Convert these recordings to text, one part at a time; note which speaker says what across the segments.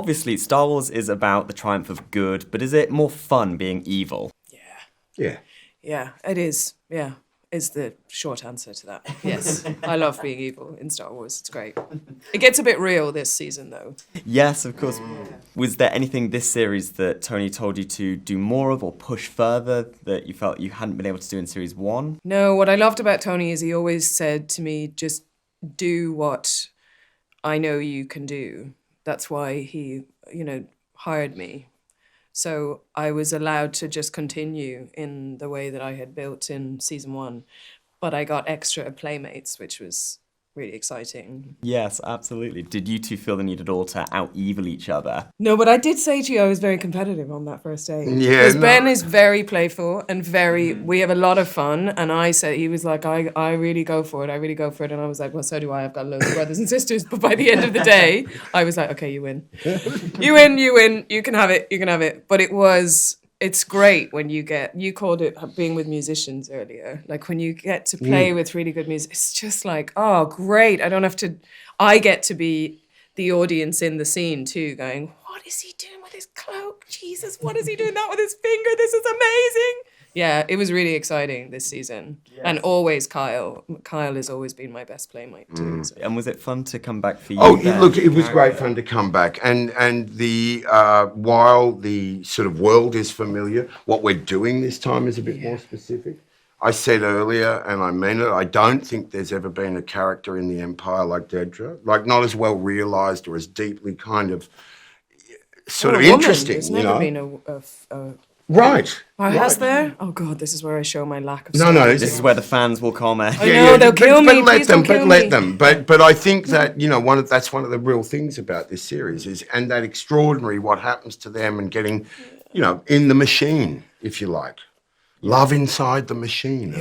Speaker 1: obviously Star Wars is about the triumph of good, but is it more fun being evil?
Speaker 2: Yeah.
Speaker 3: Yeah, it is. Yeah, is the short answer to that. Yes, I love being evil in Star Wars. It's great. It gets a bit real this season, though.
Speaker 1: Yes, of course. Was there anything this series that Tony told you to do more of or push further that you felt you hadn't been able to do in series 1?
Speaker 3: No, what I loved about Tony is he always said to me, just do what I know you can do. That's why he, hired me. So I was allowed to just continue in the way that I had built in season 1. But I got extra playmates, which was really exciting.
Speaker 1: Yes, absolutely. Did you two feel the need at all to out-evil each other?
Speaker 3: No, but I did say to you I was very competitive on that first day.
Speaker 2: Yeah,
Speaker 3: Because
Speaker 2: no.
Speaker 3: Ben is very playful and we have a lot of fun. And I said, he was like, I really go for it. I really go for it. And I was like, well, so do I. I've got loads of brothers and sisters. But by the end of the day, I was like, okay, you win. You win. You can have it. But it's great when you called it being with musicians earlier. Like when you get to play with really good music, it's just like, oh, great. I get to be the audience in the scene too, going, what is he doing with his cloak? Jesus, what is he doing that with his finger? This is amazing. Yeah, it was really exciting this season. Yes. And always Kyle. Kyle has always been my best playmate too. So.
Speaker 1: And was it fun to come back for you?
Speaker 2: Oh, look, it was great fun to come back. And the while the sort of world is familiar, what we're doing this time is a bit more specific. I said earlier, and I mean it, I don't think there's ever been a character in the Empire like Dedra. Like, not as well realised or as deeply kind of sort of interesting.
Speaker 3: There's never been a
Speaker 2: Right.
Speaker 3: Has there? Oh God, this is where I show my lack of.
Speaker 2: No.
Speaker 1: This is where the fans will comment.
Speaker 3: I know they'll kill me.
Speaker 2: Let them. But I think that that's one of the real things about this series is, and that extraordinary what happens to them and getting, in the machine, if you like. Love inside the machine,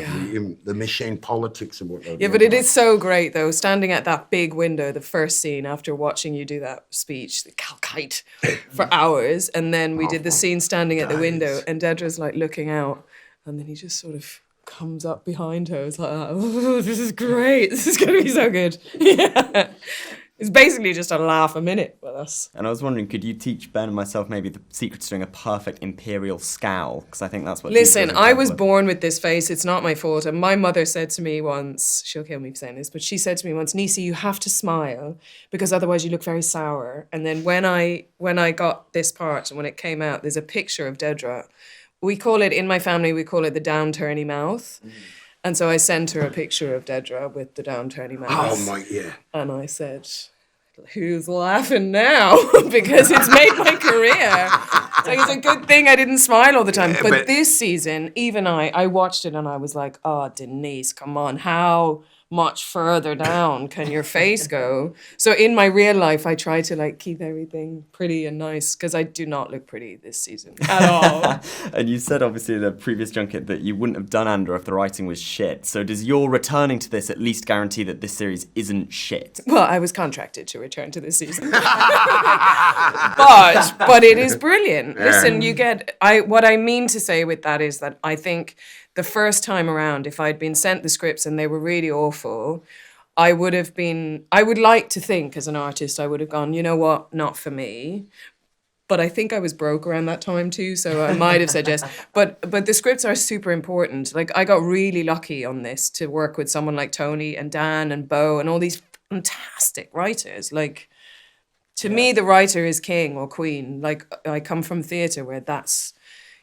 Speaker 2: the machine politics and whatnot.
Speaker 3: Yeah, but it is so great, though, standing at that big window, the first scene, after watching you do that speech, the calcite, for hours, and then we did the scene standing at the window, and Dedra's, like, looking out, and then he just sort of comes up behind her. It's like, oh, this is great. This is going to be so good. Yeah. It's basically just a laugh a minute with us.
Speaker 1: And I was wondering, could you teach Ben and myself maybe the secret to doing a perfect imperial scowl? Because I think that's what...
Speaker 3: Listen, I was born with this face. It's not my fault. And my mother said to me once, she'll kill me for saying this, but she said to me once, Nisa, you have to smile because otherwise you look very sour. And then when I got this part and when it came out, there's a picture of Dedra. In my family, we call it the downturny mouth. And so I sent her a picture of Dedra with the downturny mouth.
Speaker 2: Oh, my, yeah.
Speaker 3: And I said, who's laughing now? Because it's made my career. So it's a good thing I didn't smile all the time. But this season, even I watched it and I was like, oh, Denise, come on. How much further down can your face go? So in my real life, I try to keep everything pretty and nice because I do not look pretty this season at all.
Speaker 1: And you said obviously in the previous junket that you wouldn't have done Andor if the writing was shit. So does your returning to this at least guarantee that this series isn't shit?
Speaker 3: Well, I was contracted to return to this season. But it is brilliant. Listen, what I mean to say with that is that I think the first time around, if I'd been sent the scripts and they were really awful, I would like to think as an artist, I would have gone, you know what, not for me. But I think I was broke around that time too, so I might have said yes. But the scripts are super important. I got really lucky on this to work with someone like Tony and Dan and Bo and all these fantastic writers. To me, the writer is king or queen. I come from theatre where that's...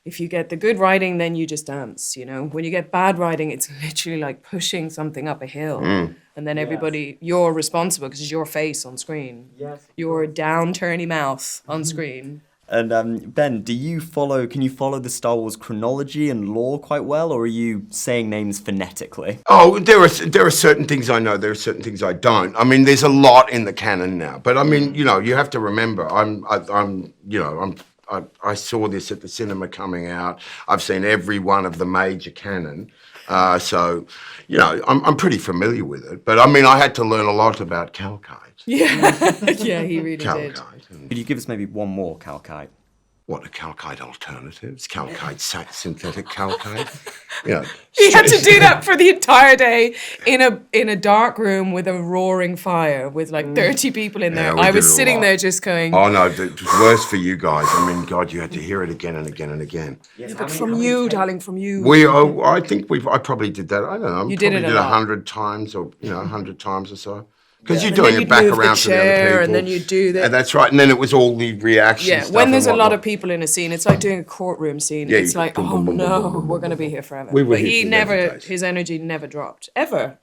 Speaker 3: If you get the good writing, then you just dance, When you get bad writing, it's literally like pushing something up a hill. And then everybody, you're responsible because it's your face on screen. Yes. Your downturny mouth on screen.
Speaker 1: And Ben, can you follow the Star Wars chronology and lore quite well, or are you saying names phonetically?
Speaker 2: Oh, there are certain things I know, there are certain things I don't. I mean, there's a lot in the canon now. But I mean, you have to remember, I saw this at the cinema coming out. I've seen every one of the major canon. So, I'm pretty familiar with it. But, I mean, I had to learn a lot about calcite.
Speaker 3: Yeah, he really did.
Speaker 1: Could you give us maybe one more calcite?
Speaker 2: what, the calcite alternatives, synthetic calcite. Yeah,
Speaker 3: He had to do that for the entire day in a dark room with a roaring fire with like 30 people in there.
Speaker 2: Yeah, we
Speaker 3: I
Speaker 2: did
Speaker 3: was
Speaker 2: it a
Speaker 3: sitting
Speaker 2: lot.
Speaker 3: there just going,
Speaker 2: Oh no, it was worse for you guys. I mean, God, you had to hear it again and again and again.
Speaker 1: Yes,
Speaker 3: but from you, darling, from you.
Speaker 2: I think I probably did that. I don't know.
Speaker 3: You did
Speaker 2: probably
Speaker 3: it a lot.
Speaker 2: 100 times, or 100 times or so. Because you're
Speaker 3: And
Speaker 2: doing
Speaker 3: then
Speaker 2: it
Speaker 3: you'd
Speaker 2: back
Speaker 3: move the
Speaker 2: around to the other
Speaker 3: chair,
Speaker 2: people.
Speaker 3: and then you'd do the-
Speaker 2: And that's right. And then it was all the reaction
Speaker 3: Yeah,
Speaker 2: stuff.
Speaker 3: when there's a
Speaker 2: and
Speaker 3: lot
Speaker 2: whatnot.
Speaker 3: of people in a scene, it's like doing a courtroom scene.
Speaker 2: Yeah,
Speaker 3: It's
Speaker 2: you-
Speaker 3: like,
Speaker 2: boom,
Speaker 3: oh
Speaker 2: boom, boom, boom,
Speaker 3: no,
Speaker 2: boom, boom,
Speaker 3: we're
Speaker 2: boom,
Speaker 3: going to be
Speaker 2: boom.
Speaker 3: here forever.
Speaker 2: We were
Speaker 3: But
Speaker 2: here
Speaker 3: he
Speaker 2: for
Speaker 3: never,
Speaker 2: 11 days.
Speaker 3: his energy never dropped, ever.